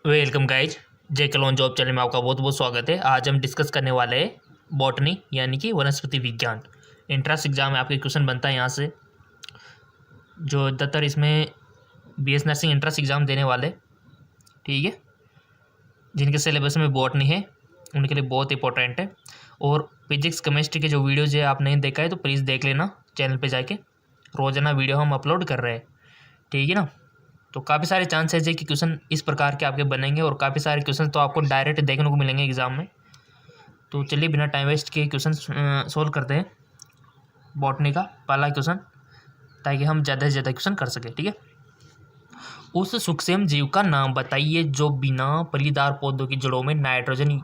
Welcome guys, जे clone job channel में आपका बहुत बहुत स्वागत है। आज हम डिस्कस करने वाले हैं बॉटनी यानी कि वनस्पति विज्ञान। एंट्रेंस एग्जाम में आपके क्वेश्चन बनता है यहाँ से, जो ज़्यादातर इसमें बीएस नर्सिंग एंट्रेंस एग्जाम देने वाले, ठीक है, जिनके सिलेबस में बॉटनी है उनके लिए बहुत इंपॉर्टेंट है। और फिजिक्स केमिस्ट्री के जो वीडियोज़ है आप नहीं देखा है तो प्लीज़ देख लेना चैनल पर जाके, रोज़ाना वीडियो हम अपलोड कर रहे हैं, ठीक है ना। तो काफ़ी सारे चांसेस है कि क्वेश्चन इस प्रकार के आपके बनेंगे और काफ़ी सारे क्वेश्चन तो आपको डायरेक्ट देखने को मिलेंगे एग्जाम में। तो चलिए बिना टाइम वेस्ट के क्वेश्चन सोल्व करते हैं बॉटनी का पहला क्वेश्चन, ताकि हम ज़्यादा से ज़्यादा क्वेश्चन कर सकें, ठीक है। उस सूक्ष्म जीव का नाम बताइए जो बिना फलीदार पौधों की जड़ों में नाइट्रोजन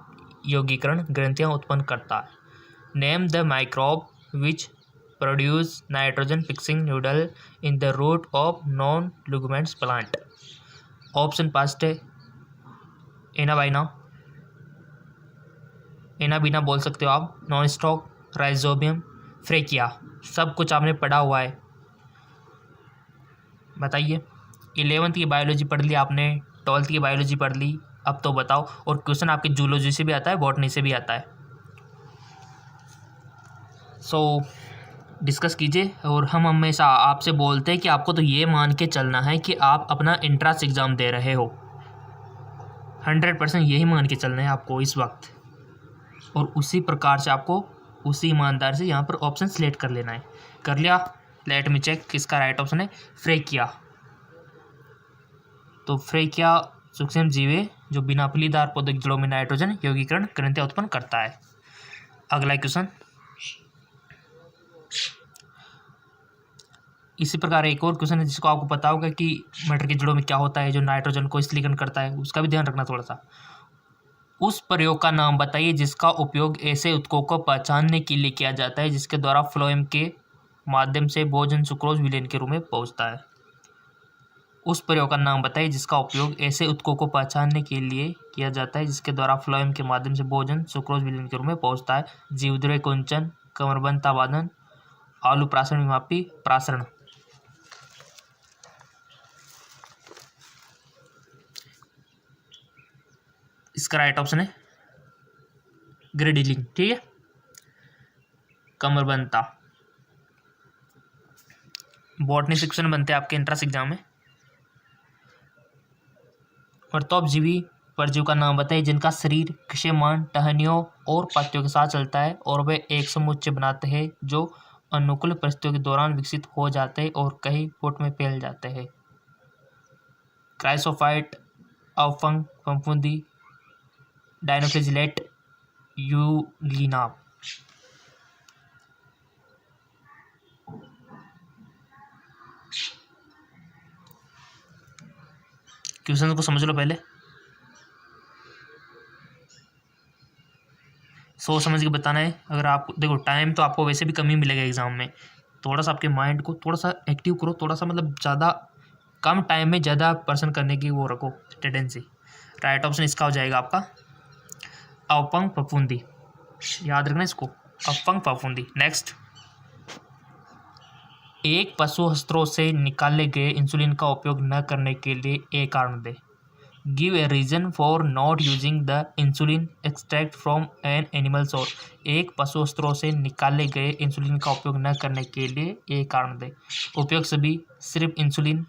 यौगीकरण ग्रंथियाँ उत्पन्न करता है। Name the microbe which produce nitrogen fixing noodle in the root of non-lignans plant. Option first है एनाबाइना, एनाबीना बोल सकते हो आप, नॉन स्टॉक, राइजोबियम, फ्रेकिया। सब कुछ आपने पढ़ा हुआ है, बताइए। 11वीं की बायोलॉजी पढ़ ली आपने, 12वीं की बायोलॉजी पढ़ ली, अब तो बताओ। और क्वेश्चन आपके जूलॉजी से भी आता है, बॉटनी से भी आता है। डिस्कस कीजिए। और हम हमेशा आपसे बोलते हैं कि आपको तो ये मान के चलना है कि आप अपना एंट्रेंस एग्ज़ाम दे रहे हो, 100% यही मान के चलना है आपको इस वक्त। और उसी प्रकार से आपको उसी ईमानदार से यहाँ पर ऑप्शन सेलेक्ट कर लेना है। कर लिया? लेट मी चेक, किसका राइट ऑप्शन है? फ्रेकिया। तो फ्रेकिया सूक्ष्म जीव है जो बिना फलीदार पौधों की जड़ों में नाइट्रोजन यौगीकरण ग्रंथियाँ उत्पन्न करता है। अगला क्वेश्चन इसी प्रकार एक और क्वेश्चन है जिसको आपको पता होगा कि मटर की जड़ों में क्या होता है जो नाइट्रोजन को स्थलीकरण करता है, उसका भी ध्यान रखना थोड़ा सा। उस प्रयोग का नाम बताइए जिसका उपयोग ऐसे उत्कों को पहचानने के लिए किया जाता है जिसके द्वारा फ्लोएम के माध्यम से भोजन सुक्रोज विलेन के रूप में पहुंचता है। उस प्रयोग का नाम बताइए जिसका उपयोग ऐसे उत्कों को पहचानने के लिए किया जाता है जिसके द्वारा फ्लोएम के माध्यम से भोजन सुक्रोज विलेन के रूप में पहुंचता है। जीवद्रव्य कुंचन, कमरबंद ताबादन, आलू प्रासरण विमापी प्रासरण। इसका राइट ऑप्शन है ग्रेडिलिंग, ठीक है, कमरबंता। बॉटनी सेक्शन बनते हैं आपके एंट्रेंस एग्जाम में। परतोपजीवी परजीव का नाम बताइए जिनका शरीर क्षयमान, टहनियों और पत्तियों के साथ चलता है और वे एक समुच्चय बनाते हैं जो अनुकूल परिस्थितियों के दौरान विकसित हो जाते हैं और कई फुट में फैल जाते हैं। क्राइसोफाइट, अवफंग फफूंदी, डायनोफ्लेजिलेट, यूलिना। क्वेश्चन को समझ लो पहले, सोच समझ के बताना है। अगर आप देखो टाइम तो आपको वैसे भी कम ही मिलेगा एग्जाम में, थोड़ा सा आपके माइंड को थोड़ा सा एक्टिव करो, थोड़ा सा मतलब ज़्यादा कम टाइम में ज़्यादा पर्सन करने की वो रखो टेंडेंसी। राइट ऑप्शन इसका हो जाएगा आपका अवफंग फफूंदी, याद रखना इसको, अवफंग फफूंदी। नेक्स्ट, एक पशु अस्त्रों से निकाले गए इंसुलिन का उपयोग न करने के लिए एक कारण दे। Give a reason for not using the insulin extract from an animal source. एक पशु अस्त्रों से निकाले गए इंसुलिन का उपयोग न करने के लिए एक कारण दे। उपयोग सभी, सिर्फ इंसुलिन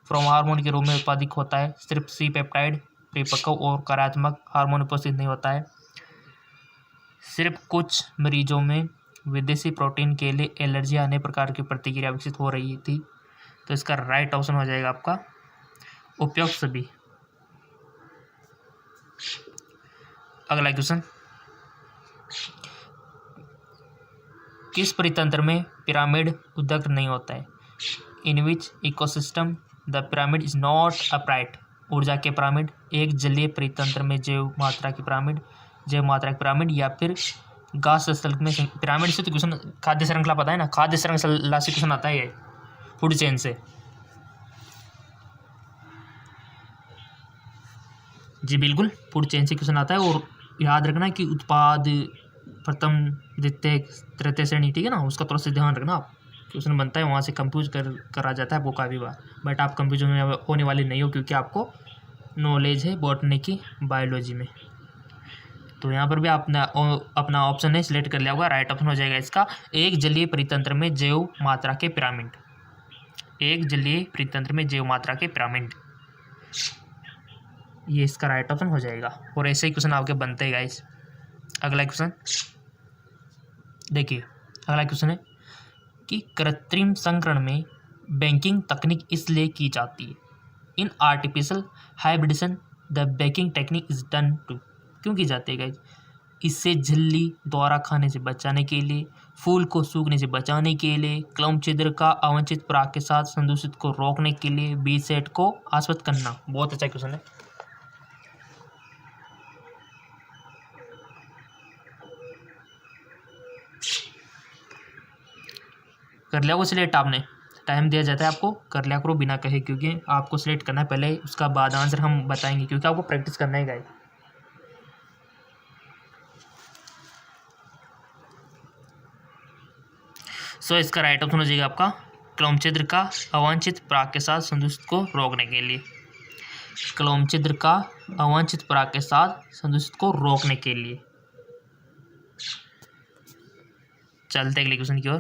फ्रॉम हार्मोन के रूप में उत्पादित होता है, सिर्फ सी पेप्टाइड परिपक्व और कार्यात्मक हार्मोन उपस्थित नहीं होता है, सिर्फ कुछ मरीजों में विदेशी प्रोटीन के लिए एलर्जी आने प्रकार की प्रतिक्रिया विकसित हो रही थी। तो इसका राइट ऑप्शन हो जाएगा आपका उपयुक्त सभी। अगला क्वेश्चन, किस परितंत्र में पिरामिड उद्गत नहीं होता है? In which ecosystem the pyramid is not upright. ऊर्जा के पिरामिड, एक जलीय परितंत्र में जैव मात्रा की पिरामिड, जैव मात्रा की पिरामिड, या फिर घास स्थल में पिरामिड। से तो क्वेश्चन खाद्य श्रृंखला पता है ना, खाद्य श्रृंखला से क्वेश्चन आता है, ये फूड चेन से। जी बिल्कुल, फूड चेन से क्वेश्चन आता है। और याद रखना कि उत्पाद प्रथम द्वितीय तृतीय श्रेणी, ठीक है ना, उसका थोड़ा सा ध्यान रखना आप। क्वेश्चन बनता है वहाँ से कंफ्यूज करा जाता है आपको काफ़ी बार, बट आप कंफ्यूज होने वाले नहीं हो, क्योंकि आपको नॉलेज है बॉटनी की बायोलॉजी में। तो यहाँ पर भी अपना ऑप्शन ने सिलेक्ट कर लिया होगा, राइट ऑप्शन हो जाएगा इसका एक जलीय परितंत्र में जैव मात्रा के पिरामिड। एक जलीय परितंत्र में जैव मात्रा के पिरामिड, ये इसका राइट ऑप्शन हो जाएगा। और ऐसे ही क्वेश्चन आपके बनते हैं गाइस। अगला क्वेश्चन देखिए, अगला क्वेश्चन है कि कृत्रिम संकरण में बैंकिंग तकनीक इसलिए की जाती है। In artificial hybridisation the bagging technique is done to, क्यों की जाती है गाइस? इससे झिल्ली द्वारा खाने से बचाने के लिए, फूल को सूखने से बचाने के लिए, क्लम छिद्र का अवांछित पराग के साथ संदूषित को रोकने के लिए, बीज सेट को आश्वस्त करना। बहुत अच्छा क्वेश्चन है। कर लिया वो सिलेक्ट आपने, टाइम दिया जाता है आपको, कर लिया करो बिना कहे, क्योंकि आपको सिलेक्ट करना है पहले, उसका बाद आंसर हम बताएंगे, क्योंकि आपको प्रैक्टिस करना है गाइस। सो इसका राइट ऑप्शन हो जाएगा आपका क्लोम छिद्र का अवांछित पराग के साथ संदूषित को रोकने के लिए। क्लोम छिद्र का अवांछित पराग के साथ संदूषित को रोकने के लिए। चलते अगले क्वेश्चन की ओर,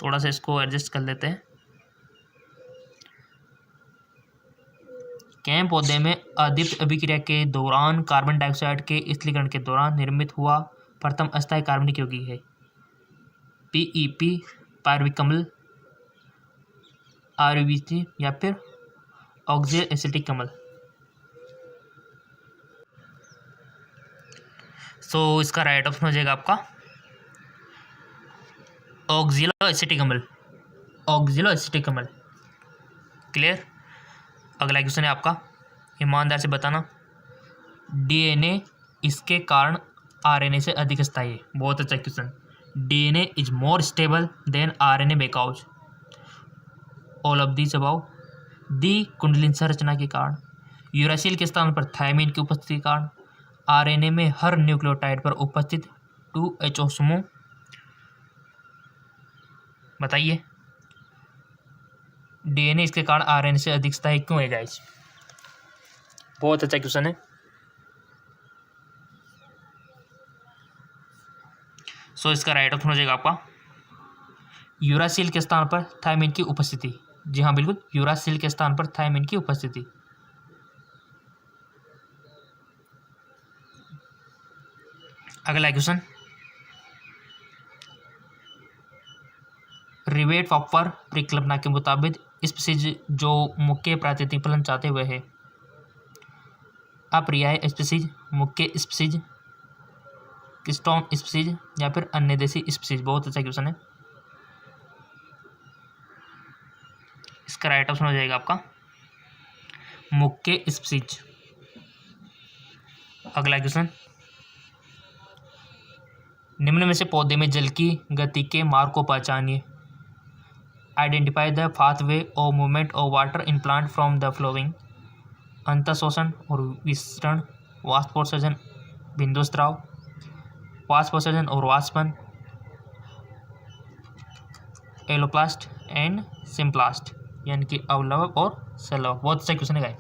थोड़ा सा इसको एडजस्ट कर लेते हैं। कैम पौधे में अदीप्त अभिक्रिया के दौरान कार्बन डाइऑक्साइड के स्थलीकरण के दौरान निर्मित हुआ प्रथम अस्थायी कार्बनिक यौगिक है। पीईपी, पायरुविक अम्ल, आरयूबीसी या फिर ऑक्जेल एसिटिक अम्ल। सो इसका राइट ऑप्शन हो जाएगा आपका ऑक्जेलो एसिटिक अम्ल। ऑक्जेलो एसिटिक अम्ल। क्लियर। अगला क्वेश्चन है आपका, ईमानदार से बताना, डीएनए इसके कारण आरएनए से अधिक स्थायी है। बहुत अच्छा question. DNA is more stable than RNA because all of these about. The कुंडलिन संरचना के कारण, यूरासिल के स्थान पर थायमिन की उपस्थिति के कारण, आरएनए में हर न्यूक्लियोटाइड पर उपस्थित 2HO समूह। बताइए, डीएनए इसके कारण आरएनए से अधिक स्थायी क्यों है गाइस? बहुत अच्छा क्वेश्चन है। सो इसका राइट ऑप्शन हो जाएगा आपका यूरासिल के स्थान पर थायमिन की उपस्थिति। जी हाँ बिल्कुल, यूरासिल के स्थान पर थायमिन की उपस्थिति। अगला क्वेश्चन, रिवेट फॉपर परिकल्पना के मुताबिक स्पीसीज जो मुख्य प्राकृतिक फलन चाहते हुए है, अपर्याय स्पीसीज, मुख्य स्पीसीज, किस्टोन स्पीसीज या फिर अन्य देशी स्पीसीज। बहुत अच्छा क्वेश्चन है। इसका राइट ऑप्शन हो जाएगा आपका मुख्य स्पीसीज। अगला क्वेश्चन, निम्न में से पौधे में जल की गति के मार्ग को पहचानिए। आइडेंटिफाई द पाथवे और movement of water in plant from the flowing. अंतःशोषण और विसरण, वाष्पोत्सर्जन, बिंदुस्राव, वाष्पोत्सर्जन और वाष्पन, एलोप्लास्ट एंड सिम्प्लास्ट, यानी कि अवलवक और सलवक। बहुत अच्छा क्वेश्चन है गाइस।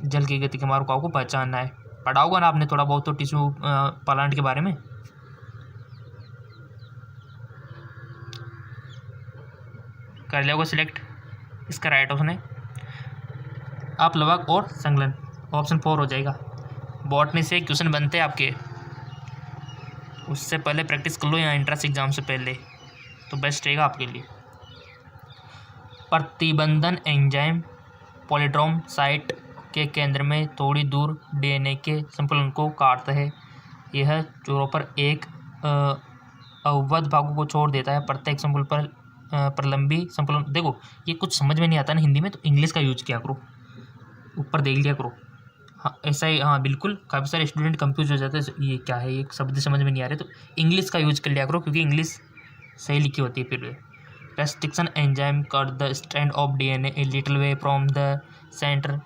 जल की गति के मार्ग को आपको पहचानना है। पढ़ा होगा ना आपने थोड़ा बहुत तो टिश्यू प्लांट के बारे में। कर लिया होगा सिलेक्ट। इसका राइट ऑप्शन है अपलवक और संगलन, ऑप्शन 4 हो जाएगा। बॉटनी से क्वेश्चन बनते हैं आपके, उससे पहले प्रैक्टिस कर लो यहाँ एंट्रेंस एग्जाम से पहले, तो बेस्ट रहेगा आपके लिए। प्रतिबंधन एंजाइम पॉलीड्रोम साइट के केंद्र में थोड़ी दूर डीएनए के संतुलन को काटता है। यह छोरों पर एक अवबद्ध भागों को छोड़ देता है। प्रत्येक संकुल पर प्रलंबी संकुलन। देखो ये कुछ समझ में नहीं आता ना हिंदी में, तो इंग्लिश का यूज किया करो, ऊपर देख लिया करो। हाँ ऐसा ही, हाँ बिल्कुल, काफ़ी सारे स्टूडेंट कंफ्यूज हो जाते हैं, ये क्या है, ये शब्द समझ में नहीं आ रहे, तो इंग्लिश का यूज कर लिया करो, क्योंकि इंग्लिश सही लिखी होती है। फिर restriction enzyme cut the strand of DNA a little way from the centre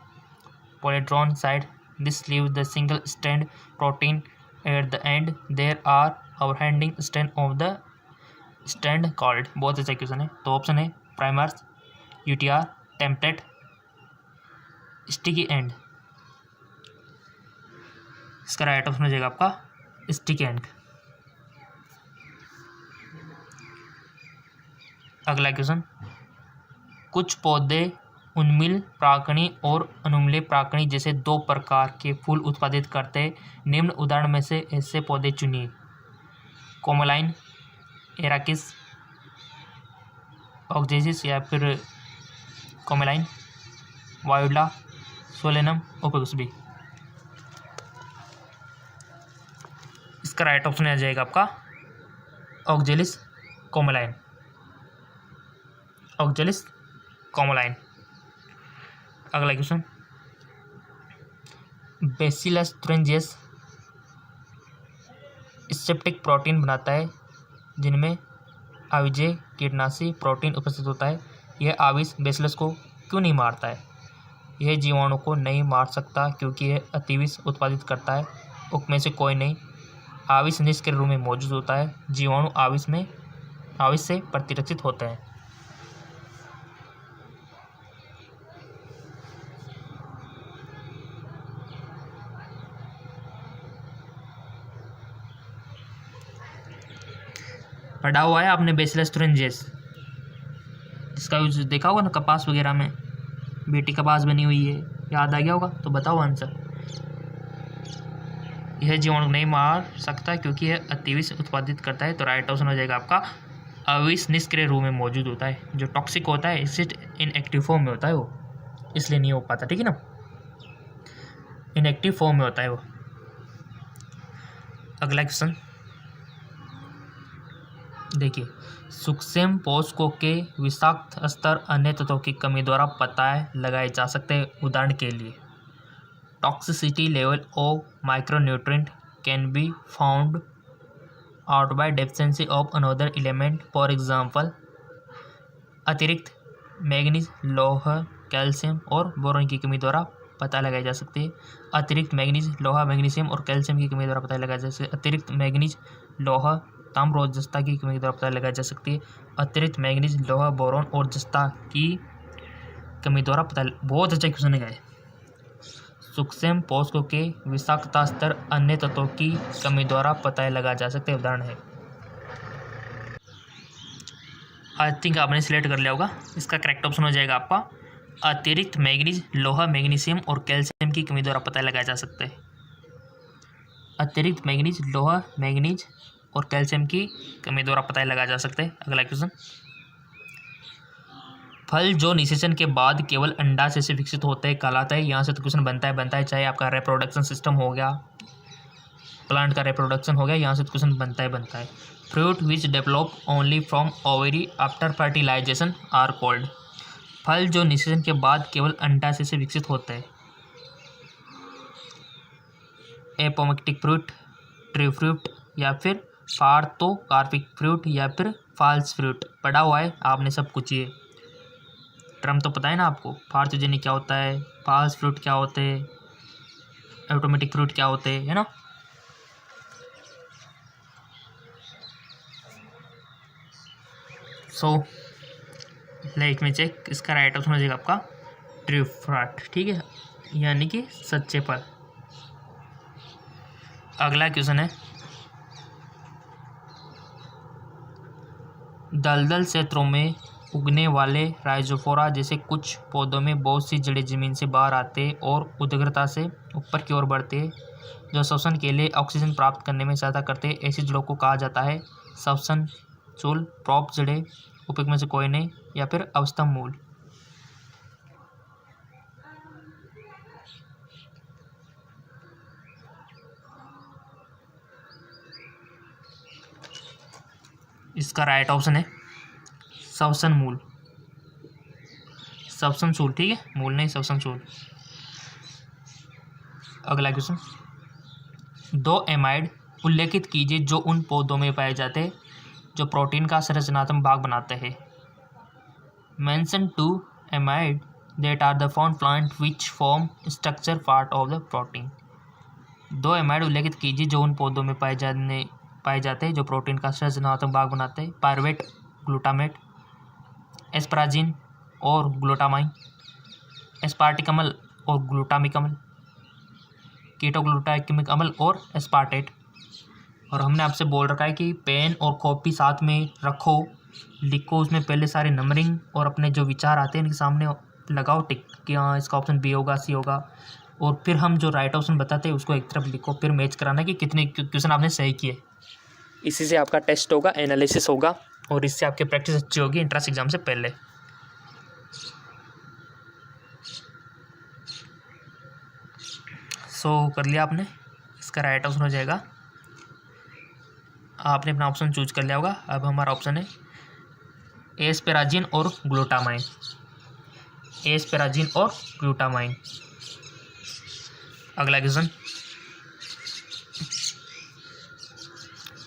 polytron side. This leaves the single strand protein at the end. There are overhanging strand of the strand called। बहुत अच्छा question है। तो option है primers, UTR, template, sticky and. इसका right option हो जाएगा आपका sticky and. अगला क्वेश्चन, कुछ पौधे उन्मिल प्राकणी और अनुमिल प्राकणी जैसे दो प्रकार के फूल उत्पादित करते हैं। निम्न उदाहरण में से ऐसे पौधे चुनिए। कोमोलाइन, एराकिस, ऑक्जेसिस या फिर कोमोलाइन, वायोला, सोलेनम, ओपेगस बी। इसका राइट ऑप्शन आ जाएगा आपका ऑक्जेलिस कोमोलाइन। ऑक्जेलिस कोमोलाइन। अगला क्वेश्चन, बेसिलस तुरिंजियस सेप्टिक प्रोटीन बनाता है जिनमें आविजेय कीटनाशी प्रोटीन उपस्थित होता है। यह आविष बेसिलस को क्यों नहीं मारता है? यह जीवाणु को नहीं मार सकता क्योंकि यह अतिविष उत्पादित करता है। उनमें से कोई नहीं। आविष निष्क्रिय रूप में मौजूद होता है। जीवाणु आविष से प्रतिरक्षित होते हैं। पढ़ा हुआ है आपने बेसिलस तुरिंजियस, जिसका यूज देखा होगा ना कपास वगैरह में, बेटी कपास बनी हुई है, याद आ गया होगा? तो बताओ आंसर। यह जीवाणु नहीं मार सकता क्योंकि यह अतिविष उत्पादित करता है। तो राइट ऑप्शन हो जाएगा आपका अविष निष्क्रिय रूप में मौजूद होता है। जो टॉक्सिक होता है इससे इनएक्टिव फॉर्म में होता है वो, इसलिए नहीं हो पाता। ठीक है ना, इनएक्टिव फॉर्म में होता है वो। अगला क्वेश्चन देखिए, सूक्ष्म पोषकों के विषाक्त स्तर अन्य तत्वों की कमी द्वारा पता लगाए जा सकते हैं। उदाहरण के लिए, toxicity level of micronutrient can be found out by deficiency of another element. For example, अतिरिक्त मैग्नीज, लौह, कैल्शियम और बोरॉन की कमी द्वारा पता लगाई जा सकती है। अतिरिक्त मैग्नीज, लोहा, मैग्नीशियम और कैल्शियम की कमी द्वारा पता लगाया जा सकता है। अतिरिक्त मैग्नीज, लोहा, ताम्र और जस्ता की कमी द्वारा पता लगाई जा सकती है। अतिरिक्त मैग्नीज, लोहा, बोरॉन और जस्ता की कमी द्वारा पता। बहुत अच्छा क्वेश्चन है। सूक्ष्म पोषकों के विषाक्तता स्तर अन्य तत्वों की कमी द्वारा पता लगाया जा सकते हैं। उदाहरण है, आई थिंक आपने सिलेक्ट कर लिया होगा। इसका करेक्ट ऑप्शन हो जाएगा आपका अतिरिक्त मैग्नीज, लोहा, मैग्नीशियम और कैल्शियम की कमी द्वारा पता लगाया जा सकता है। अतिरिक्त मैग्नीज, लोहा, मैग्नीज और कैल्शियम की कमी द्वारा पता लगाया जा सकता है। अगला क्वेश्चन, फल जो निषेचन के बाद केवल अंडाशय से विकसित होते हैं कहलाता है। यहाँ से तो क्वेश्चन बनता है चाहे आपका रिप्रोडक्शन सिस्टम हो गया, प्लांट का रिप्रोडक्शन हो गया, यहाँ से तो क्वेश्चन बनता है। Fruit which develop only from ovary after fertilisation are called. फल जो निषेचन के बाद केवल अंडाशय से विकसित होते हैं। एपोमेक्टिक फ्रूट, ट्री फ्रूट या फिर पार्थोकार्पिक फ्रूट या फिर फॉल्स फ्रूट। पढ़ा हुआ है आपने सब कुछ, ये टर्म तो पता है ना आपको। पार्थोजेनिक क्या होता है, फॉल्स फ्रूट क्या होते हैं, एटोमेटिक फ्रूट क्या होते हैं, है ना। सो लाइक में चेक, इसका राइट ऑप्शन हो जाएगा आपका ट्रू फ्रूट। ठीक है, यानी कि सच्चे फल। अगला क्वेश्चन है, दलदल क्षेत्रों में उगने वाले राइजोफोरा जैसे कुछ पौधों में बहुत सी जड़ें जमीन से बाहर आते और उद्ग्रता से ऊपर की ओर बढ़ते हैं, जो श्वसन के लिए ऑक्सीजन प्राप्त करने में सहायता करते हैं। ऐसी जड़ों को कहा जाता है श्वसन चूल, प्रोप जड़ें, उपयुक्त में से कोई नहीं, या फिर अवस्तंभ मूल। इसका राइट ऑप्शन है श्वसन मूल, श्वसन चूल। ठीक है, मूल नहीं, श्वसन चूल। अगला क्वेश्चन, दो एमाइड उल्लेखित कीजिए जो उन पौधों में पाए जाते हैं जो प्रोटीन का संरचनात्मक भाग बनाते हैं। Mention two amide that are the found plant which form structure part of the protein. दो एमाइड उल्लेखित कीजिए जो उन पौधों में पाए जाते हैं जो प्रोटीन का संरचनात्मक भाग बनाते हैं। पायरुवेट, ग्लूटामेट, एस्पराजिन और ग्लूटामाइन, एस्पार्टिक अम्ल और ग्लूटामिक अम्ल, कीटोग्लूटामिक अम्ल और एस्पार्टेट। और हमने आपसे बोल रखा है कि पेन और कॉपी साथ में रखो, लिखो उसमें पहले सारे नंबरिंग और अपने जो विचार आते हैं इनके सामने लगाओ टिक कि हाँ इसका ऑप्शन बी होगा, सी होगा, और फिर हम जो राइट ऑप्शन बताते हैं उसको एक तरफ लिखो, फिर मैच कराना कि कितने क्वेश्चन आपने सही किए। इसी से आपका टेस्ट होगा, एनालिसिस होगा, और इससे आपकी प्रैक्टिस अच्छी होगी एंट्रेंस एग्जाम से पहले। सो कर लिया आपने, इसका राइट ऑप्शन हो जाएगा, आपने अपना ऑप्शन चूज कर लिया होगा। अब हमारा ऑप्शन है एस्पेराजिन और ग्लूटामाइन, एस्पेराजिन और ग्लूटामाइन। अगला क्वेश्चन,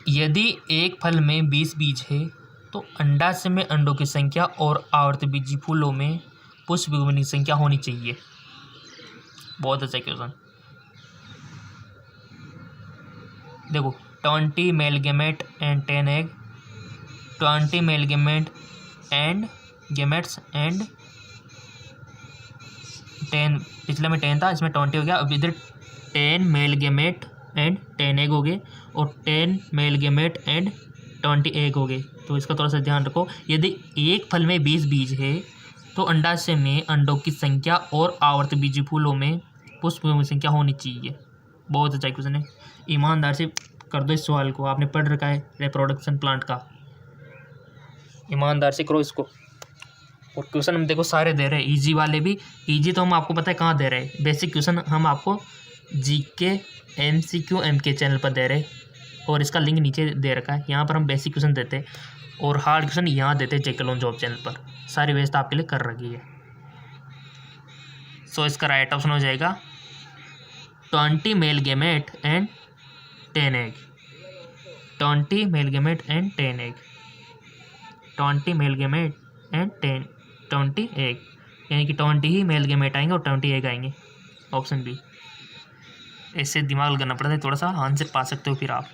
यदि एक फल में 20 बीज है तो अंडाशय में अंडों की संख्या और आवर्तबीजी फूलों में पुष्पगुच्छ की संख्या होनी चाहिए। बहुत अच्छा क्वेश्चन। देखो 20 male gamete and 10 egg, 20 male gamete and gametes and 10, पिछले में 10 था, इसमें 20 हो गया। अब इधर 10 मेल गेमेट एंड 10 एग हो गए और 10 मेल गेमेट एंड 20 एग हो गए। तो इसका थोड़ा सा ध्यान रखो, यदि एक फल में 20 बीज है तो अंडाशय में अंडों की संख्या और आवर्तबीजी फूलों में पुष्पों की संख्या होनी चाहिए। बहुत अच्छा क्वेश्चन है, ईमानदार से कर दो इस सवाल को, आपने पढ़ रखा है रिप्रोडक्शन प्लांट का, ईमानदार से करो इसको। और क्वेश्चन हम देखो सारे दे रहे हैं, इजी वाले भी, इजी तो हम आपको पता है कहाँ दे रहे हैं, बेसिक क्वेश्चन हम आपको जीके MCQ MK चैनल पर दे रहे हैं, और इसका लिंक नीचे दे रखा है, यहाँ पर हम बेसिक क्वेश्चन देते हैं और हार्ड क्वेश्चन यहाँ देते हैं जेके लोन जॉब चैनल पर, सारी व्यवस्था आपके लिए कर रखी है। सो इसका राइट ऑप्शन हो जाएगा 20 male gamete and 10 egg, 20 male gamete and 10 egg, 20 male gamete and 20 egg, यानी कि 20 ही मेल गेमेट आएंगे और 20 एग आएंगे, ऑप्शन बी। ऐसे दिमाग लगाना पड़ता है, थोड़ा सा आंसर पा सकते हो फिर आप।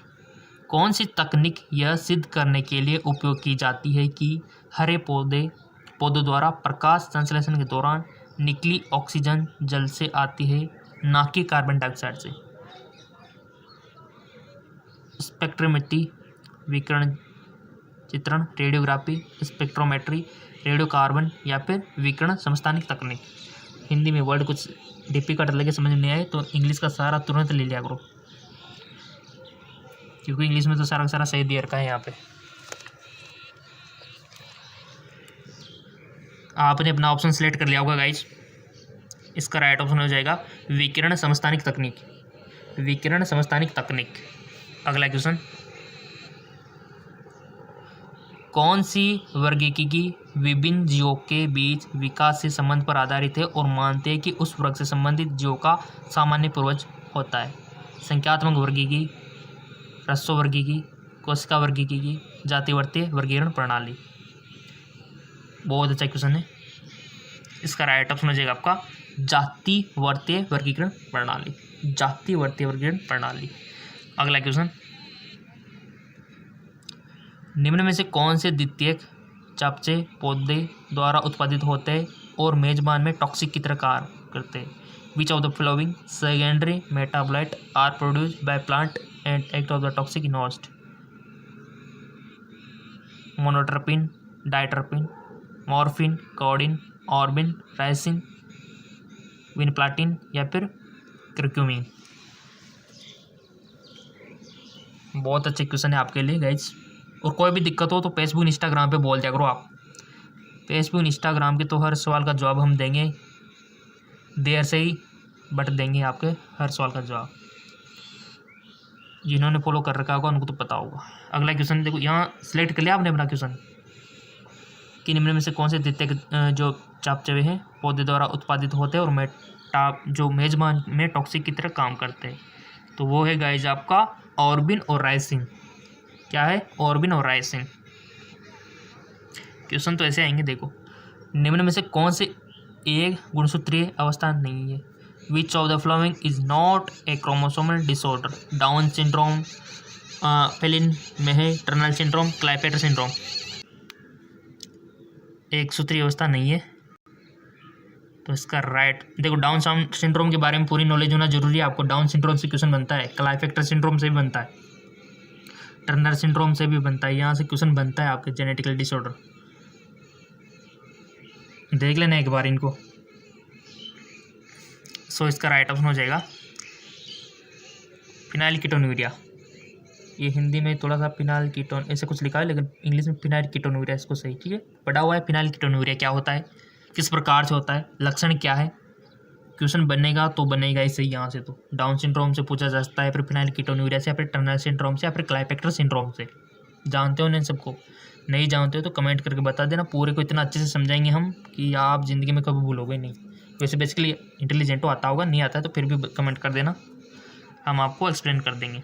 कौन सी तकनीक यह सिद्ध करने के लिए उपयोग की जाती है कि हरे पौधों द्वारा प्रकाश संश्लेषण के दौरान निकली ऑक्सीजन जल से आती है, ना कि कार्बन डाइऑक्साइड से? स्पेक्ट्रोमेट्री, विकिरण चित्रण, रेडियोग्राफी, स्पेक्ट्रोमेट्री, रेडियो कार्बन, या फिर विकिरण समस्थानिक तकनीक। हिंदी में वर्ड कुछ डिफिकल्ट लगे, समझ में नहीं आए तो इंग्लिश का सारा तुरंत ले लिया करो, क्योंकि इंग्लिश में तो सारा का सारा सही दे रखा है यहाँ पे। आपने अपना ऑप्शन सेलेक्ट कर लिया होगा गाइज, इसका राइट ऑप्शन हो जाएगा विकिरण समस्थानिक तकनीक, विकिरण समस्थानिक तकनीक। अगला क्वेश्चन, कौन सी वर्गीकी विभिन्न जीवों के बीच विकास से संबंध पर आधारित है और मानते हैं कि उस वर्ग से संबंधित जीवों का सामान्य पूर्वज होता है? संख्यात्मक वर्गीकी, रस्सो वर्गीकी, कोशिका वर्गीकी, जातिवर्तीय वर्गीकरण प्रणाली। बहुत अच्छा क्वेश्चन है, इसका राइट ऑप्शन हो जाएगा आपका जातिवर्तीय वर्गीकरण प्रणाली, जातिवर्तीय वर्गीकरण प्रणाली। अगला क्वेश्चन, निम्न में से कौन से द्वितीयक चयापचय पौधे द्वारा उत्पादित होते हैं और मेजबान में टॉक्सिक की तरह कार्य करते हैं? Which of the following secondary metabolite are produced by plant and act of the toxic in host? Monoterpene, diterpene, morphine, codeine, ऑर्बिन, राइसिन, विनप्लाटिन, या फिर कर्क्यूमिन। बहुत अच्छे क्वेश्चन है आपके लिए गाइज, और कोई भी दिक्कत हो तो फेसबुक इंस्टाग्राम पे बोल दिया करो आप, फेसबुक इंस्टाग्राम के तो हर सवाल का जवाब हम देंगे, देर से ही बट देंगे आपके हर सवाल का जवाब। जिन्होंने फॉलो कर रखा होगा उनको तो पता होगा। अगला क्वेश्चन देखो, यहाँ सिलेक्ट कर लिया आपने अपना क्वेश्चन कि निम्न में से कौन से द्वितीयक जो चयापचय हैं पौधे द्वारा उत्पादित होते हैं और जो मेजबान में टॉक्सिक की तरह काम करते हैं? तो वो है गाइज आपका ऑर्बिन और राइसिन। क्या है? ऑर्बिन और राइसिन। क्वेश्चन तो ऐसे आएंगे, देखो निम्न में से कौन से एक गुणसूत्रीय अवस्था नहीं है? Which of the following is not a chromosomal disorder? Down syndrome, फेलिन मेहे टर्नल सिंड्रोम, क्लाइपेटर सिंड्रोम। एक सूत्रीय अवस्था नहीं है। तो इसका राइट, देखो डाउन सिंड्रोम के बारे में पूरी नॉलेज होना जरूरी है आपको। डाउन सिंड्रोम से क्वेश्चन बनता है, क्लाइफेक्टर सिंड्रोम से भी बनता है, टर्नर सिंड्रोम से भी बनता है, यहाँ से क्वेश्चन बनता है आपके जेनेटिकल डिसऑर्डर। देख लेना एक बार इनको। सो इसका राइट ऑप्शन हो जाएगा फिनाइलकीटोन्यूरिया। ये हिंदी में थोड़ा सा फिनाइलकीटोन ऐसे कुछ लिखा है, लेकिन इंग्लिश में फिनाइलकीटोन्यूरिया इसको सही, ठीक है, पढ़ा हुआ है। फिनाइलकीटोन्यूरिया क्या होता है, किस प्रकार से होता है, लक्षण क्या है, क्वेश्चन बनेगा तो बनेगा ही सही यहाँ से। तो डाउन सिंड्रोम से पूछा जा सकता है, फिर फिनाइलकीटोन्यूरिया से, या फिर टर्नर सिंड्रोम से, या फिर क्लाइफेक्टर सिंड्रोम से। जानते हो ना इन सबको? नहीं जानते हो तो कमेंट करके बता देना, पूरे को इतना अच्छे से समझाएंगे हम कि आप ज़िंदगी में कभी भूलोगे नहीं। वैसे बेसिकली इंटेलिजेंट हो, आता होगा, नहीं आता है तो फिर भी कमेंट कर देना, हम आपको एक्सप्लेन कर देंगे।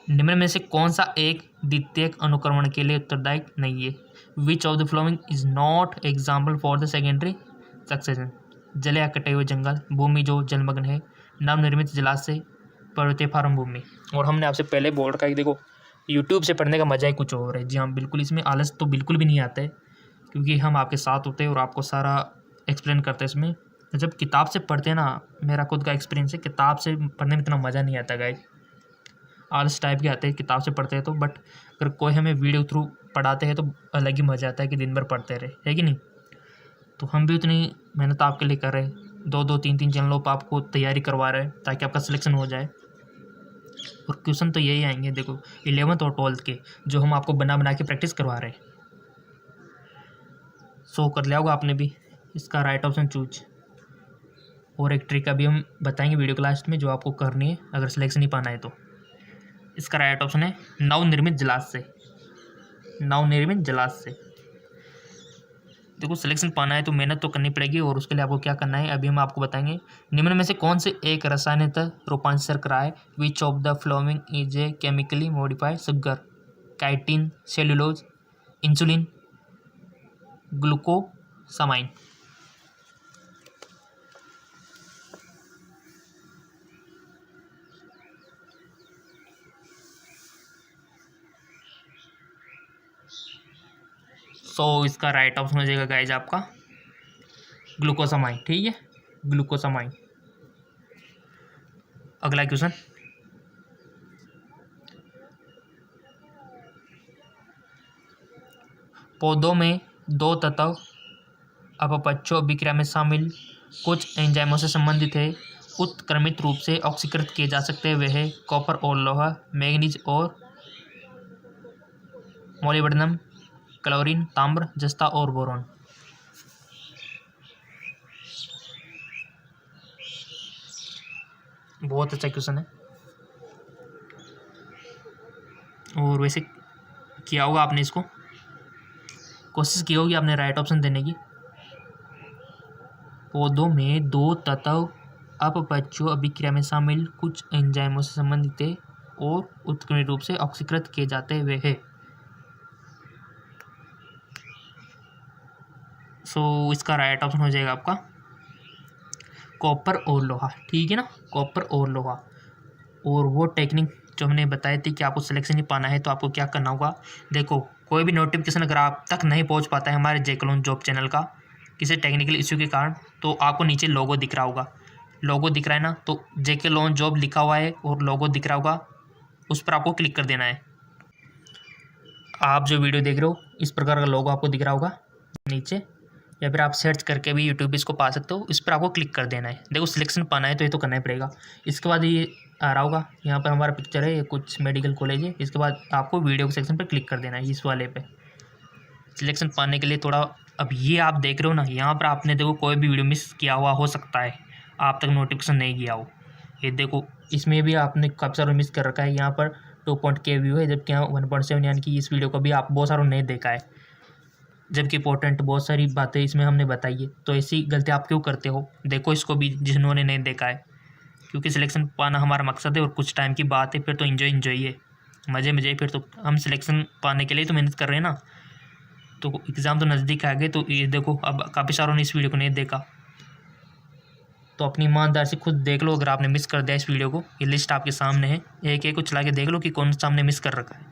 निम्न में से कौन सा एक द्वितीयक अनुक्रमण के लिए उत्तरदायी नहीं है? Which of the following is not example for the secondary succession? जले या कटे हुए जंगल, भूमि जो जलमग्न है, नवनिर्मित जलाशय, पर्वतीय फार्म भूमि। और हमने आपसे पहले बोल रखा है कि देखो यूट्यूब से पढ़ने का मजा ही कुछ और है। जी हाँ बिल्कुल, इसमें आलस तो बिल्कुल भी नहीं आता है, क्योंकि हम आपके साथ होते हैं और आपको सारा एक्सप्लेन करते हैं इसमें। जब किताब से पढ़ते हैं ना, मेरा खुद का एक्सपीरियंस है, किताब से पढ़ने में इतना मज़ा नहीं आता गाइस, आलस टाइप के आते हैं किताब से पढ़ते हैं तो। बट अगर कोई हमें वीडियो थ्रू पढ़ाते हैं तो अलग ही मज़ा आता है कि दिन भर पढ़ते रहे, है कि नहीं। तो हम भी उतनी मेहनत आपके लिए कर रहे हैं, 2-2 3-3 चैनलों पर आपको तैयारी करवा रहे हैं ताकि आपका सिलेक्शन हो जाए। और क्वेश्चन तो यही आएंगे देखो 11th और 12th के, जो हम आपको बना बना के प्रैक्टिस करवा रहे हैं। सो कर लिया होगा आपने भी। इसका राइट ऑप्शन चूज। और एक ट्रिक अभी हम बताएंगे वीडियो क्लास में जो आपको करनी है अगर सिलेक्शन नहीं पाना है तो। इसका राइट ऑप्शन है नवनिर्मित जलाशय। नवनिर्मित जलाशय। देखो सिलेक्शन पाना है तो मेहनत तो करनी पड़ेगी, और उसके लिए आपको क्या करना है अभी हम आपको बताएंगे। निम्न में से कौन से एक रसायनतः रूपांतर शर्करा है? Which of the following is a chemically modified sugar? Chitin, cellulose, insulin, glucosamine. So इसका राइट ऑप्शन हो जाएगा गाइज आपका ग्लूकोसामाइन, ठीक है, ग्लूकोसामाइन। अगला क्वेश्चन, पौधों में 2 तत्व अपपच्चों अभिक्रिया में शामिल कुछ एंजाइमों से संबंधित है, उत्क्रमित रूप से ऑक्सीकृत किए जा सकते हैं। वे है कॉपर और लोहा, मैग्नीज और मोलिब्डेनम, क्लोरीन, ताम्र, जस्ता और बोरॉन। बहुत अच्छा क्वेश्चन है, और वैसे किया होगा आपने, इसको कोशिश की होगी आपने राइट ऑप्शन देने की। पौधों में 2 तत्व अपपच्चों अभिक्रिया में शामिल कुछ एंजाइमों से संबंधित है और उत्क्रमित रूप से ऑक्सीकृत किए जाते हुए है। सो इसका राइट ऑप्शन हो जाएगा आपका कॉपर और लोहा, ठीक है ना, कॉपर और लोहा। और वो टेक्निक जो हमने बताई थी कि आपको सिलेक्शन नहीं पाना है तो आपको क्या करना होगा। देखो कोई भी नोटिफिकेशन अगर आप तक नहीं पहुंच पाता है हमारे जेकलोन जॉब चैनल का किसी टेक्निकल इश्यू के कारण, तो आपको नीचे लोगो दिख रहा होगा, लोगो दिख रहा है ना, तो जेकलोन जॉब लिखा हुआ है और लोगो दिख रहा होगा, उस पर आपको क्लिक कर देना है। आप जो वीडियो देख रहे हो इस प्रकार का लोगो आपको दिख रहा होगा नीचे, या फिर आप सर्च करके भी यूट्यूब इसको पा सकते हो, इस पर आपको क्लिक कर देना है। देखो सिलेक्शन पाना है तो ये तो करना ही पड़ेगा। इसके बाद ये आ रहा होगा, यहाँ पर हमारा पिक्चर है, ये कुछ मेडिकल कॉलेज है, इसके बाद आपको वीडियो के सेक्शन पर क्लिक कर देना है, इस वाले पे सिलेक्शन पाने के लिए थोड़ा। अब ये आप देख रहे हो ना, यहाँ पर आपने देखो कोई भी वीडियो मिस किया हुआ हो सकता है, आप तक नोटिफिकेशन नहीं गया हो। ये देखो इसमें भी आपने काफ़ी सारा मिस कर रखा है, यहाँ पर 2.K व्यू है, जबकि यहाँ 1.7, यानी कि इस वीडियो को भी आप बहुत सारों नहीं देखा है, जबकि इंपॉर्टेंट बहुत सारी बातें इसमें हमने बताई है। तो ऐसी गलती आप क्यों करते हो? देखो इसको भी जिन्होंने नहीं देखा है, क्योंकि सिलेक्शन पाना हमारा मकसद है और कुछ टाइम की बात है, फिर तो इन्जॉय है, मज़े फिर तो हम सिलेक्शन पाने के लिए तो मेहनत कर रहे हैं ना। तो एग्ज़ाम तो नज़दीक आ गए, तो ये देखो अब काफ़ी सारों ने इस वीडियो को नहीं देखा, तो अपनी ईमानदारी से खुद देख लो। अगर आपने मिस कर दिया इस वीडियो को, ये लिस्ट आपके सामने है, एक एक को चला के देख लो कि कौन सा हमने मिस कर रखा है।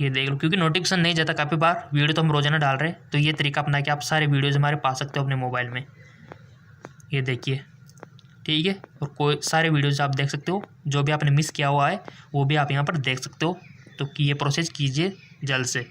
ये देख लो, क्योंकि नोटिफिकेशन नहीं जाता काफ़ी बार, वीडियो तो हम रोजाना डाल रहे हैं, तो ये तरीका अपना के आप सारे वीडियोज़ हमारे पा सकते हो अपने मोबाइल में। ये देखिए, ठीक है। और कोई सारे वीडियोज़ आप देख सकते हो, जो भी आपने मिस किया हुआ है वो भी आप यहाँ पर देख सकते हो। तो कि ये प्रोसेस कीजिए जल्द से।